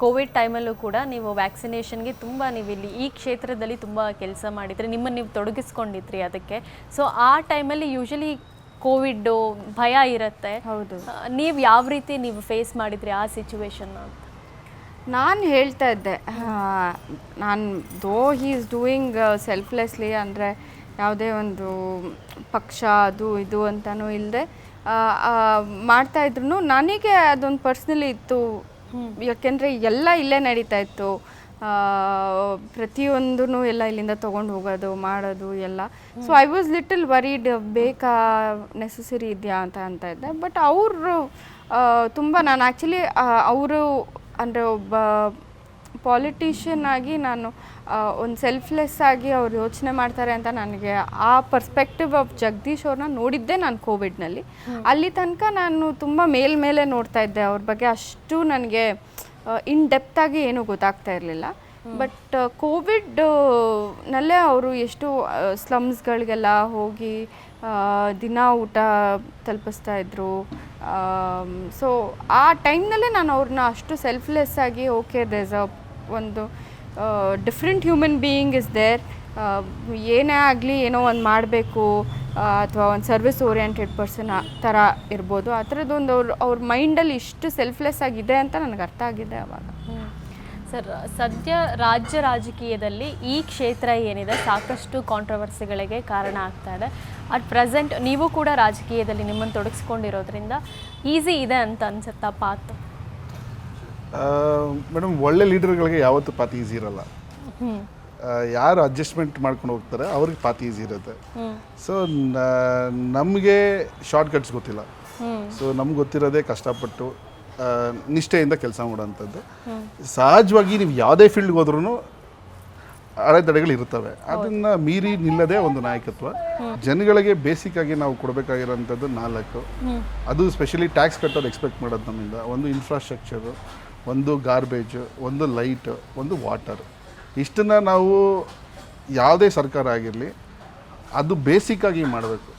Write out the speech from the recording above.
Covid ಟೈಮಲ್ಲೂ ಕೂಡ ನೀವು ವ್ಯಾಕ್ಸಿನೇಷನ್ಗೆ ತುಂಬ ನೀವು ಇಲ್ಲಿ ಈ ಕ್ಷೇತ್ರದಲ್ಲಿ ತುಂಬ ಕೆಲಸ ಮಾಡಿದ್ರಿ, ನಿಮ್ಮನ್ನು ನೀವು ತೊಡಗಿಸ್ಕೊಂಡಿದ್ರಿ ಅದಕ್ಕೆ. ಸೊ ಆ ಟೈಮಲ್ಲಿ ಯೂಶಲಿ ಕೋವಿಡ್ಡು ಭಯ ಇರುತ್ತೆ. ಹೌದು. ನೀವು ಯಾವ ರೀತಿ ನೀವು ಫೇಸ್ ಮಾಡಿದ್ರಿ ಆ ಸಿಚುವೇಶನ್ನ ಅಂತ? ನಾನು ಹೇಳ್ತಾ ಇದ್ದೆ, ನಾನು ದೋ ಹೀ ಈಸ್ ಡೂಯಿಂಗ್ ಸೆಲ್ಫ್ಲೆಸ್ಲಿ, ಅಂದರೆ ಯಾವುದೇ ಒಂದು ಪಕ್ಷ ಅದು ಇದು ಅಂತಲೂ ಇಲ್ಲದೆ ಮಾಡ್ತಾಯಿದ್ರು. ನನಗೆ ಅದೊಂದು ಪರ್ಸ್ನಲಿ ಇತ್ತು, ಯಾಕೆಂದರೆ ಎಲ್ಲ ಇಲ್ಲೇ ನಡೀತಾ ಇತ್ತು. ಪ್ರತಿಯೊಂದೂ ಎಲ್ಲ ಇಲ್ಲಿಂದ ತೊಗೊಂಡು ಹೋಗೋದು ಮಾಡೋದು ಎಲ್ಲ. So I was little worried, ಬೇಕಾ ನೆಸೆಸರಿ ಇದೆಯಾ ಅಂತ ಇದ್ದೆ. ಬಟ್ ಅವರು ತುಂಬ, ನಾನು ಆ್ಯಕ್ಚುಲಿ ಅವರು ಅಂದರೆ ಒಬ್ಬ ಪಾಲಿಟಿಷಿಯನ್ ಆಗಿ ನಾನು ಒಂದು ಸೆಲ್ಫ್ಲೆಸ್ ಆಗಿ ಅವ್ರು ಯೋಚನೆ ಮಾಡ್ತಾರೆ ಅಂತ ನನಗೆ ಆ ಪರ್ಸ್ಪೆಕ್ಟಿವ್ ಆಫ್ ಜಗದೀಶ್ ಅವ್ರನ್ನ ನೋಡಿದ್ದೆ ನಾನು ಕೋವಿಡ್ನಲ್ಲಿ. ಅಲ್ಲಿ ತನಕ ನಾನು ತುಂಬ ಮೇಲ್ಮೇಲೆ ನೋಡ್ತಾ ಇದ್ದೆ ಅವ್ರ ಬಗ್ಗೆ, ಅಷ್ಟು ನನಗೆ ಇನ್ ಡೆಪ್ತಾಗಿ ಏನೂ ಗೊತ್ತಾಗ್ತಾ ಇರಲಿಲ್ಲ. ಬಟ್ ಕೋವಿಡ್ನಲ್ಲೇ ಅವರು ಎಷ್ಟು ಸ್ಲಮ್ಸ್ಗಳಿಗೆಲ್ಲ ಹೋಗಿ ದಿನ ಊಟ ತಲುಪಿಸ್ತಾ ಇದ್ರು. ಸೊ ಆ ಟೈಮ್ನಲ್ಲೇ ನಾನು ಅವ್ರನ್ನ ಅಷ್ಟು ಸೆಲ್ಫ್ಲೆಸ್ ಆಗಿ, ಓಕೆ ದೇರ್ಸ್ ಒಂದು different human being is there, ಏನೇ ಆಗಲಿ ಏನೋ ಒಂದು ಮಾಡಬೇಕು ಅಥವಾ ಒಂದು ಸರ್ವಿಸ್ ಓರಿಯೆಂಟೆಡ್ ಪರ್ಸನ್ ಥರ ಇರ್ಬೋದು, ಆ ಥರದ್ದೊಂದು ಅವ್ರ ಮೈಂಡಲ್ಲಿ ಇಷ್ಟು ಸೆಲ್ಫ್ಲೆಸ್ ಆಗಿದೆ ಅಂತ ನನಗೆ ಅರ್ಥ ಆಗಿದೆ ಅವಾಗ. ಸರ್, ಸದ್ಯ ರಾಜ್ಯ ರಾಜಕೀಯದಲ್ಲಿ ಈ ಕ್ಷೇತ್ರ ಏನಿದೆ ಸಾಕಷ್ಟು ಕಾಂಟ್ರವರ್ಸಿಗಳಿಗೆ ಕಾರಣ ಆಗ್ತಾ ಇದೆ. ಅಟ್ ಪ್ರೆಸೆಂಟ್ ನೀವು ಕೂಡ ರಾಜಕೀಯದಲ್ಲಿ ನಿಮ್ಮನ್ನು ತೊಡಗಿಸ್ಕೊಂಡಿರೋದ್ರಿಂದ ಈಸಿ ಇದೆ ಅಂತ ಅನ್ಸುತ್ತಾ ಪಾತ್? ಮೇಡಮ್, ಒಳ್ಳೆ ಲೀಡರ್ಗಳಿಗೆ ಯಾವತ್ತೂ ಪಾತ್ ಈಸಿ ಇರಲ್ಲ. ಯಾರು ಅಡ್ಜಸ್ಟ್ಮೆಂಟ್ ಮಾಡ್ಕೊಂಡು ಹೋಗ್ತಾರೆ ಅವ್ರಿಗೆ ಪಾತ್ ಈಸಿ ಇರುತ್ತೆ. ಸೊ ನಮಗೆ ಶಾರ್ಟ್ ಕಟ್ಸ್ ಗೊತ್ತಿಲ್ಲ. ಸೊ ನಮ್ಗೆ ಗೊತ್ತಿರೋದೇ ಕಷ್ಟಪಟ್ಟು ನಿಷ್ಠೆಯಿಂದ ಕೆಲಸ ಮಾಡೋಂಥದ್ದು. ಸಹಜವಾಗಿ ನೀವು ಯಾವುದೇ ಫೀಲ್ಡ್ಗೆ ಹೋದ್ರೂ ಅಡೆತಡೆಗಳು ಇರ್ತವೆ, ಅದನ್ನು ಮೀರಿ ನಿಲ್ಲದೆ ಒಂದು ನಾಯಕತ್ವ. ಜನಗಳಿಗೆ ಬೇಸಿಕ್ ಆಗಿ ನಾವು ಕೊಡಬೇಕಾಗಿರೋಂಥದ್ದು 4, ಅದು ಸ್ಪೆಷಲಿ ಟ್ಯಾಕ್ಸ್ ಕಟ್ಟೋದು ಎಕ್ಸ್ಪೆಕ್ಟ್ ಮಾಡೋದು ನಮ್ಮಿಂದ. ಒಂದು ಇನ್ಫ್ರಾಸ್ಟ್ರಕ್ಚರು, ಒಂದು ಗಾರ್ಬೇಜು, ಒಂದು ಲೈಟು, ಒಂದು ವಾಟರ್. ಇಷ್ಟನ್ನು ನಾವು ಯಾವುದೇ ಸರ್ಕಾರ ಆಗಿರಲಿ ಅದು ಬೇಸಿಕ್ಕಾಗಿ ಮಾಡಬೇಕು.